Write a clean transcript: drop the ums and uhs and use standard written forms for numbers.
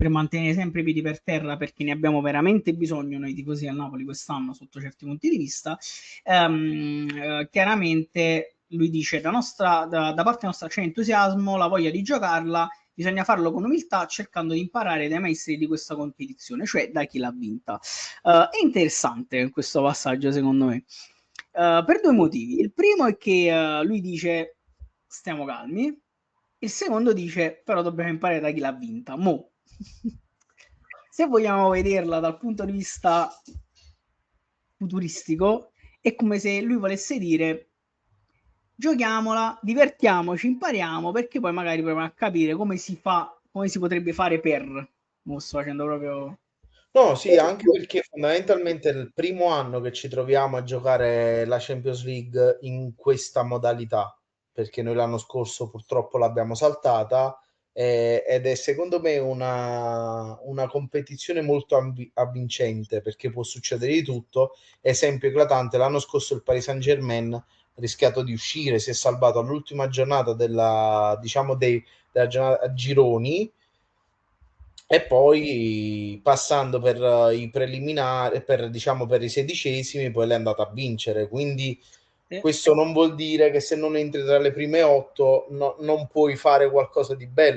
per mantenere sempre i piedi per terra, perché ne abbiamo veramente bisogno noi tifosi del Napoli quest'anno sotto certi punti di vista. Chiaramente lui dice da parte nostra c'è entusiasmo, la voglia di giocarla, bisogna farlo con umiltà cercando di imparare dai maestri di questa competizione, cioè da chi l'ha vinta. È interessante questo passaggio secondo me, per due motivi. Il primo è che lui dice stiamo calmi, il secondo dice però dobbiamo imparare da chi l'ha vinta. Mo, se vogliamo vederla dal punto di vista futuristico, è come se lui volesse dire giochiamola, divertiamoci, impariamo, perché poi magari proviamo a capire come si fa, come si potrebbe fare per. Mo sto facendo proprio. No, sì, anche perché fondamentalmente è il primo anno che ci troviamo a giocare la Champions League in questa modalità, perché noi l'anno scorso purtroppo l'abbiamo saltata, ed è secondo me una competizione molto avvincente, perché può succedere di tutto. Esempio eclatante, l'anno scorso il Paris Saint-Germain ha rischiato di uscire, si è salvato all'ultima giornata diciamo della giornata a gironi, e poi passando per i preliminari, diciamo per i sedicesimi, poi l'è andata a vincere. Quindi questo non vuol dire che se non entri tra le prime otto non puoi fare qualcosa di bello.